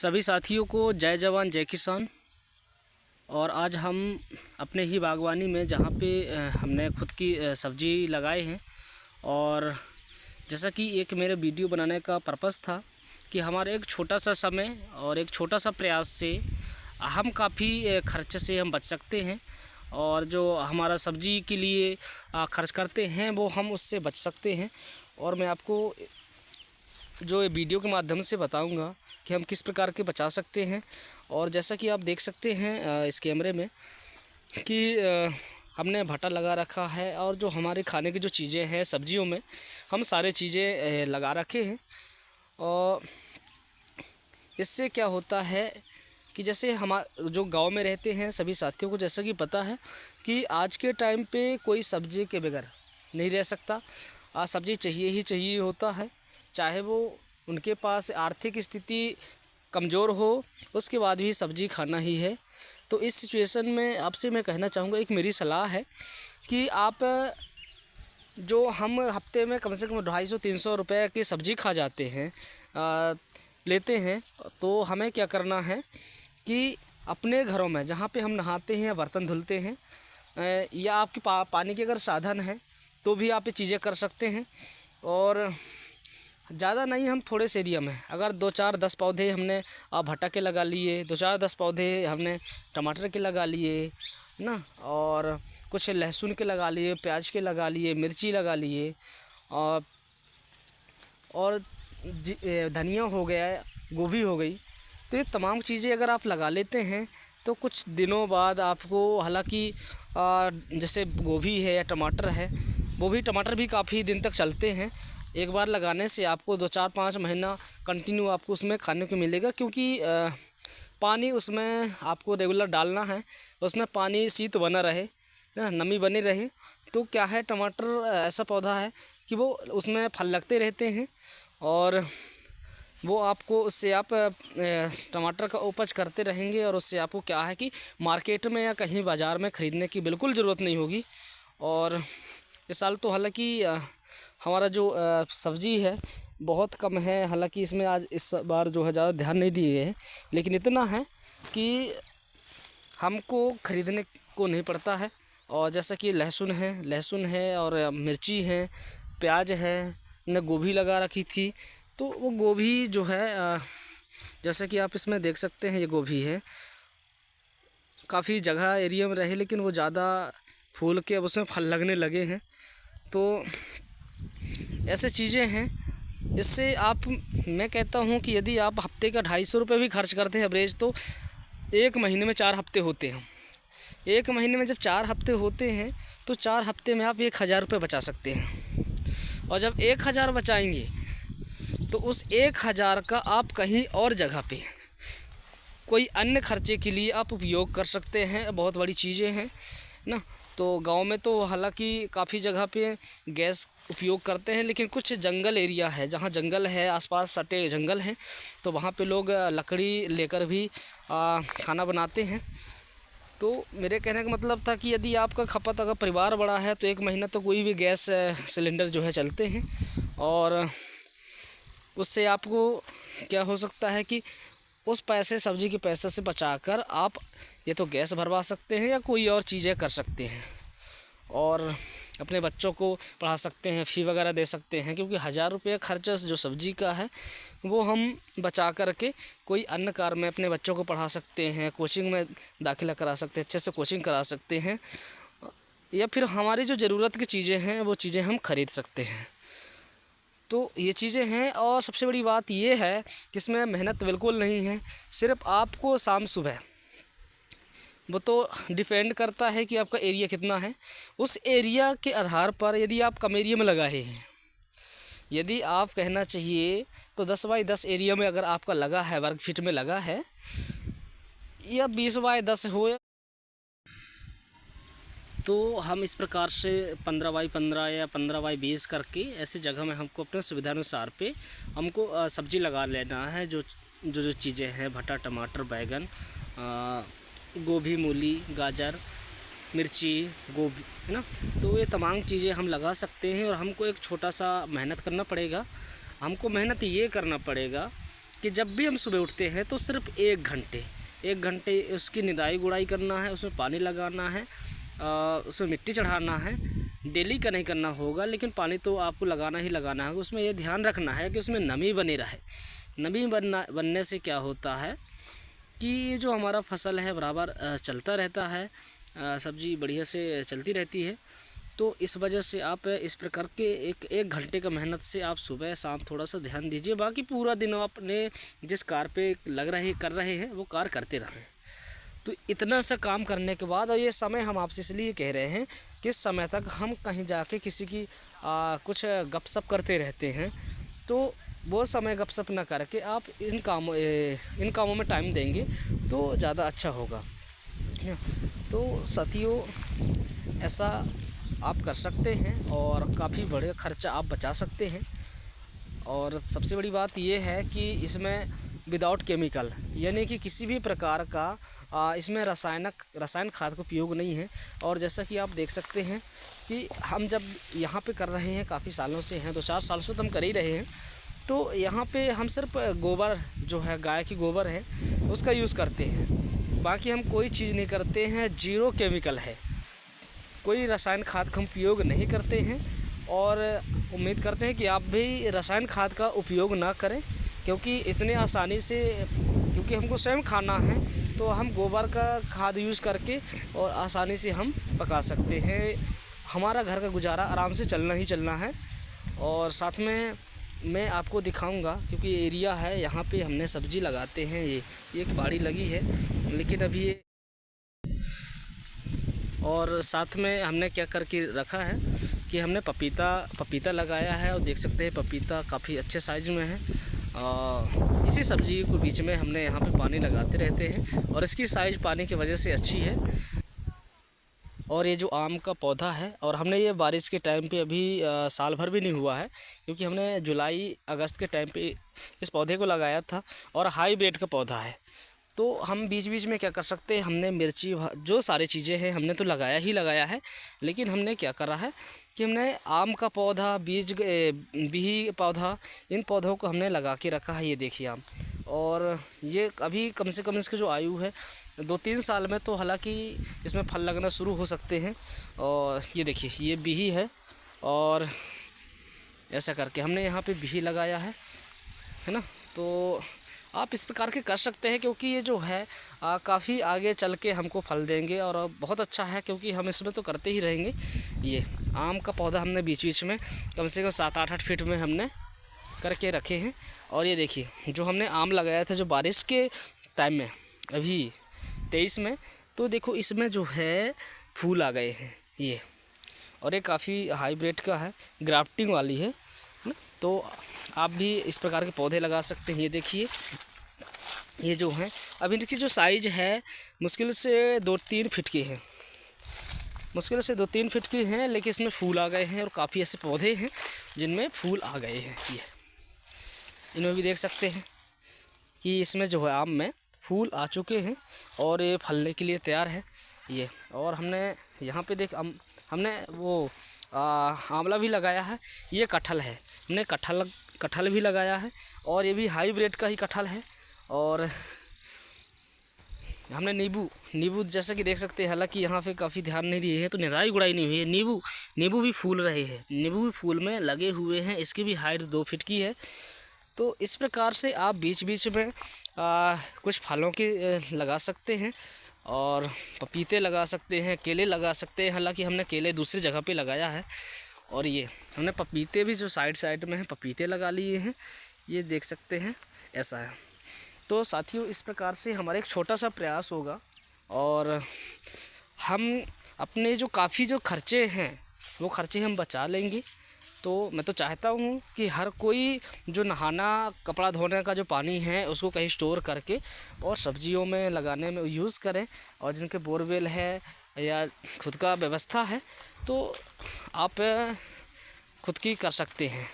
सभी साथियों को जय जवान जय किसान। और आज हम अपने ही बागवानी में जहाँ पे हमने खुद की सब्ज़ी लगाए हैं, और जैसा कि एक मेरे वीडियो बनाने का पर्पस था कि हमारे एक छोटा सा समय और एक छोटा सा प्रयास से हम काफ़ी खर्च से हम बच सकते हैं, और जो हमारा सब्ज़ी के लिए खर्च करते हैं वो हम उससे बच सकते हैं। और मैं आपको जो वीडियो के माध्यम से बताऊंगा कि हम किस प्रकार के बचा सकते हैं। और जैसा कि आप देख सकते हैं इस कैमरे में कि हमने भट्टा लगा रखा है, और जो हमारे खाने की जो चीज़ें हैं सब्जियों में हम सारे चीज़ें लगा रखे हैं। और इससे क्या होता है कि जैसे हम जो गांव में रहते हैं सभी साथियों को जैसा कि पता है कि आज के टाइम पे कोई सब्ज़ी के बगैर नहीं रह सकता। आज सब्ज़ी चाहिए ही चाहिए होता है, चाहे वो उनके पास आर्थिक स्थिति कमज़ोर हो, उसके बाद भी सब्ज़ी खाना ही है। तो इस सिचुएशन में आपसे मैं कहना चाहूँगा, एक मेरी सलाह है कि आप जो हम हफ्ते में कम से कम 250-300 रुपये की सब्ज़ी खा जाते हैं लेते हैं, तो हमें क्या करना है कि अपने घरों में जहाँ पे हम नहाते हैं, बर्तन धुलते हैं, या आपके पानी के अगर साधन है तो भी आप ये चीज़ें कर सकते हैं। और ज़्यादा नहीं, हम थोड़े से एरिया में अगर 2-4-10 पौधे हमने भट्टा के लगा लिए, 2-4-10 पौधे हमने टमाटर के लगा लिए ना, और कुछ लहसुन के लगा लिए, प्याज के लगा लिए, मिर्ची लगा लिए, और धनिया हो गया, गोभी हो गई। तो ये तमाम चीज़ें अगर आप लगा लेते हैं तो कुछ दिनों बाद आपको, हालांकि जैसे गोभी है या टमाटर है, वो भी टमाटर भी काफ़ी दिन तक चलते हैं। एक बार लगाने से आपको 2-4-5 महीना कंटिन्यू आपको उसमें खाने को मिलेगा, क्योंकि पानी उसमें आपको रेगुलर डालना है, उसमें पानी शीत बना रहे, नमी बनी रहे। तो क्या है, टमाटर ऐसा पौधा है कि वो उसमें फल लगते रहते हैं, और वो आपको उससे आप टमाटर का उपज करते रहेंगे, और उससे आपको क्या है कि मार्केट में या कहीं बाज़ार में ख़रीदने की बिल्कुल ज़रूरत नहीं होगी। और इस साल तो हालांकि हमारा जो सब्ज़ी है बहुत कम है, हालांकि इसमें आज इस बार जो है ज़्यादा ध्यान नहीं दिए हैं, लेकिन इतना है कि हमको ख़रीदने को नहीं पड़ता है। और जैसा कि लहसुन है और मिर्ची है, प्याज है, ने गोभी लगा रखी थी। तो वो गोभी जो है जैसा कि आप इसमें देख सकते हैं, ये गोभी है, काफ़ी जगह एरिया में रहे लेकिन वो ज़्यादा फूल के अब उसमें फल लगने लगे हैं। तो ऐसे चीज़ें हैं। इससे आप, मैं कहता हूँ कि यदि आप हफ्ते का 250 रुपये भी खर्च करते हैं एवरेज, तो एक महीने में 4 हफ्ते होते हैं। एक महीने में जब 4 हफ्ते होते हैं तो 4 हफ्ते में आप 1000 रुपये बचा सकते हैं। और जब 1000 बचाएंगे तो उस 1000 का आप कहीं और जगह पे कोई अन्य खर्चे के लिए आप उपयोग कर सकते हैं। बहुत बड़ी चीज़ें हैं ना। तो गांव में तो हालांकि काफ़ी जगह पे गैस उपयोग करते हैं, लेकिन कुछ जंगल एरिया है, जहां जंगल है, आसपास सटे जंगल हैं, तो वहां पे लोग लकड़ी लेकर भी खाना बनाते हैं। तो मेरे कहने का मतलब था कि यदि आपका खपत अगर परिवार बड़ा है तो 1 महीना तो कोई भी गैस सिलेंडर जो है चलते हैं, और उससे आपको क्या हो सकता है कि उस पैसे, सब्ज़ी के पैसे से बचाकर आप ये तो गैस भरवा सकते हैं या कोई और चीज़ें कर सकते हैं, और अपने बच्चों को पढ़ा सकते हैं, फ़ी वगैरह दे सकते हैं। क्योंकि 1000 रुपये खर्चा जो सब्ज़ी का है वो हम बचा करके कोई अन्य कार्य में अपने बच्चों को पढ़ा सकते हैं, कोचिंग में दाखिला करा सकते हैं, अच्छे से कोचिंग करा सकते हैं, या फिर हमारी जो ज़रूरत की चीज़ें हैं वो चीज़ें हम खरीद सकते हैं। तो ये चीज़ें हैं। और सबसे बड़ी बात ये है कि इसमें मेहनत बिल्कुल नहीं है, सिर्फ आपको शाम सुबह, वो तो डिपेंड करता है कि आपका एरिया कितना है। उस एरिया के आधार पर यदि आप कम एरिया में लगाए हैं, यदि आप कहना चाहिए तो 10 बाई 10 एरिया में अगर आपका लगा है, वर्ग फीट में लगा है, या 20 बाई 10 हो, तो हम इस प्रकार से 15 बाई 15 या 15 बाई 20 करके ऐसे जगह में हमको अपने सुविधानुसार पे हमको सब्ज़ी लगा लेना है। जो चीज़ें हैं, भट्टा, टमाटर, बैगन, गोभी, मूली, गाजर, मिर्ची, गोभी, है ना। तो ये तमाम चीज़ें हम लगा सकते हैं, और हमको एक छोटा सा मेहनत करना पड़ेगा। हमको मेहनत ये करना पड़ेगा कि जब भी हम सुबह उठते हैं तो सिर्फ 1 घंटे उसकी निदाई गुड़ाई करना है, उसमें पानी लगाना है, उसमें मिट्टी चढ़ाना है। डेली का नहीं करना होगा, लेकिन पानी तो आपको लगाना ही लगाना है। उसमें ये ध्यान रखना है कि उसमें नमी बनी रहे। नमी बनने से क्या होता है कि ये जो हमारा फसल है बराबर चलता रहता है, सब्जी बढ़िया से चलती रहती है। तो इस वजह से आप इस प्रकार के एक घंटे का मेहनत से आप सुबह शाम थोड़ा सा ध्यान दीजिए। बाकी पूरा दिन आप अपने जिस कार पे कर रहे हैं वो कार करते रहें। तो इतना सा काम करने के बाद, और ये समय हम आपसे इसलिए कह रहे हैं कि इस समय तक हम कहीं जाके किसी की कुछ गपशप करते रहते हैं, तो वो समय गपशप ना करके आप इन कामों में टाइम देंगे तो ज़्यादा अच्छा होगा। तो साथियों, ऐसा आप कर सकते हैं और काफ़ी बड़े खर्चा आप बचा सकते हैं। और सबसे बड़ी बात यह है कि इसमें विदाउट केमिकल, यानी कि किसी भी प्रकार का इसमें रसायन खाद का उपयोग नहीं है। और जैसा कि आप देख सकते हैं कि हम जब यहाँ पे कर रहे हैं, काफ़ी सालों से हैं, 2-4 साल से तो हम कर ही रहे हैं। तो यहाँ पे हम सिर्फ गोबर जो है, गाय की गोबर है, उसका यूज़ करते हैं। बाकी हम कोई चीज़ नहीं करते हैं, 0 केमिकल है, कोई रसायन खाद का हम उपयोग नहीं करते हैं। और उम्मीद करते हैं कि आप भी रसायन खाद का उपयोग ना करें, क्योंकि इतने आसानी से, क्योंकि हमको स्वयं खाना है, तो हम गोबर का खाद यूज़ करके और आसानी से हम पका सकते हैं। हमारा घर का गुजारा आराम से चलना ही चलना है। और साथ में मैं आपको दिखाऊंगा, क्योंकि एरिया है यहाँ पे हमने सब्ज़ी लगाते हैं। ये एक बाड़ी लगी है, लेकिन अभी ये, और साथ में हमने क्या करके रखा है कि हमने पपीता लगाया है। और देख सकते हैं पपीता काफ़ी अच्छे साइज़ में है। इसी सब्ज़ी को बीच में हमने यहाँ पे पानी लगाते रहते हैं, और इसकी साइज़ पानी की वजह से अच्छी है। और ये जो आम का पौधा है, और हमने ये बारिश के टाइम पे अभी साल भर भी नहीं हुआ है, क्योंकि हमने जुलाई अगस्त के टाइम पे इस पौधे को लगाया था। और हाईब्रिड का पौधा है, तो हम बीच बीच में क्या कर सकते हैं, हमने मिर्ची, जो सारी चीज़ें हैं हमने तो लगाया ही लगाया है। लेकिन हमने क्या करा है कि हमने आम का पौधा, बिही पौधा, इन पौधों को हमने लगा के रखा है। ये देखिए आम, और ये अभी कम से कम इसकी जो आयु है 2-3 साल में, तो हालांकि इसमें फल लगना शुरू हो सकते हैं। और ये देखिए ये बिही है, और ऐसा करके हमने यहाँ पे बिही लगाया है ना। तो आप इस प्रकार के कर सकते हैं, क्योंकि ये जो है काफ़ी आगे चल के हमको फल देंगे, और बहुत अच्छा है, क्योंकि हम इसमें तो करते ही रहेंगे। ये आम का पौधा हमने बीच बीच में कम से कम 7-8 फीट में हमने करके रखे हैं। और ये देखिए जो हमने आम लगाया था जो बारिश के टाइम में, अभी 23 में, तो देखो इसमें जो है फूल आ गए हैं ये। और ये काफ़ी हाईब्रिड का है, ग्राफ्टिंग वाली है ना। तो आप भी इस प्रकार के पौधे लगा सकते हैं। ये देखिए ये जो है, अब इनकी जो साइज़ है मुश्किल से 2-3 फीट की है, मुश्किल से 2-3 फीट की हैं। लेकिन इसमें फूल आ गए हैं, और काफ़ी ऐसे पौधे हैं जिनमें फूल आ गए हैं। ये इनमें भी देख सकते हैं कि इसमें जो है आम में फूल आ चुके हैं, और ये फलने के लिए तैयार है ये। और हमने यहाँ पे हमने वो आंवला भी लगाया है। ये कटहल है, हमने कटहल भी लगाया है, और ये भी हाईब्रिड का ही कटहल है। और हमने नींबू जैसा कि देख सकते हैं, हालांकि यहाँ पे काफ़ी ध्यान नहीं दिए हैं, तो निराई गुड़ाई नहीं हुई है। नींबू भी फूल रहे हैं, नींबू भी फूल में लगे हुए हैं। इसकी भी हाइट 2 फीट की है। तो इस प्रकार से आप बीच बीच में कुछ फलों के लगा सकते हैं, और पपीते लगा सकते हैं, केले लगा सकते हैं। हालांकि हमने केले दूसरी जगह पे लगाया है, और ये हमने पपीते भी जो साइड में हैं पपीते लगा लिए हैं। ये देख सकते हैं, ऐसा है। तो साथियों, इस प्रकार से हमारा एक छोटा सा प्रयास होगा, और हम अपने जो काफ़ी जो खर्चे हैं वो खर्चे हम बचा लेंगे। तो मैं तो चाहता हूँ कि हर कोई जो नहाना, कपड़ा धोने का जो पानी है उसको कहीं स्टोर करके और सब्जियों में लगाने में यूज़ करें। और जिनके बोरवेल है या खुद का व्यवस्था है, तो आप खुद की कर सकते हैं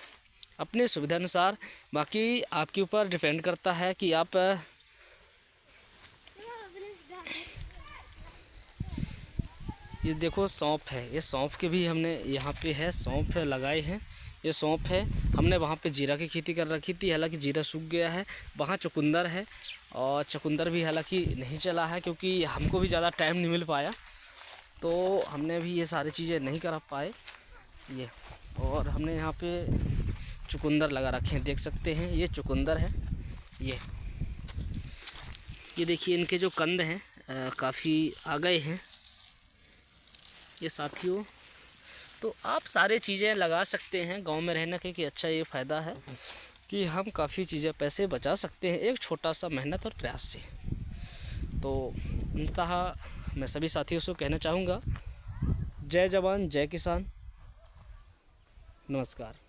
अपने सुविधा अनुसार। बाकी आपके ऊपर डिपेंड करता है कि आप ये देखो सौंफ है, ये सौंफ के भी हमने यहाँ पे है, सौंफ लगाए हैं। ये सौंफ है। हमने वहाँ पे जीरा की खेती कर रखी थी, हालांकि जीरा सूख गया है। वहाँ चुकंदर है और चुकंदर भी हालांकि नहीं चला है क्योंकि हमको भी ज़्यादा टाइम नहीं मिल पाया, तो हमने भी ये सारी चीज़ें नहीं कर पाए ये। और हमने यहाँ पे चुकंदर लगा रखे हैं, देख सकते हैं ये चुकंदर है। ये देखिए इनके जो कंद हैं काफ़ी आ गए हैं ये साथियों। तो आप सारे चीज़ें लगा सकते हैं गांव में रहने के, कि अच्छा ये फ़ायदा है कि हम काफ़ी चीज़ें पैसे बचा सकते हैं एक छोटा सा मेहनत और प्रयास से। तो अंततः मैं सभी साथियों से कहना चाहूँगा, जय जवान जय किसान, नमस्कार।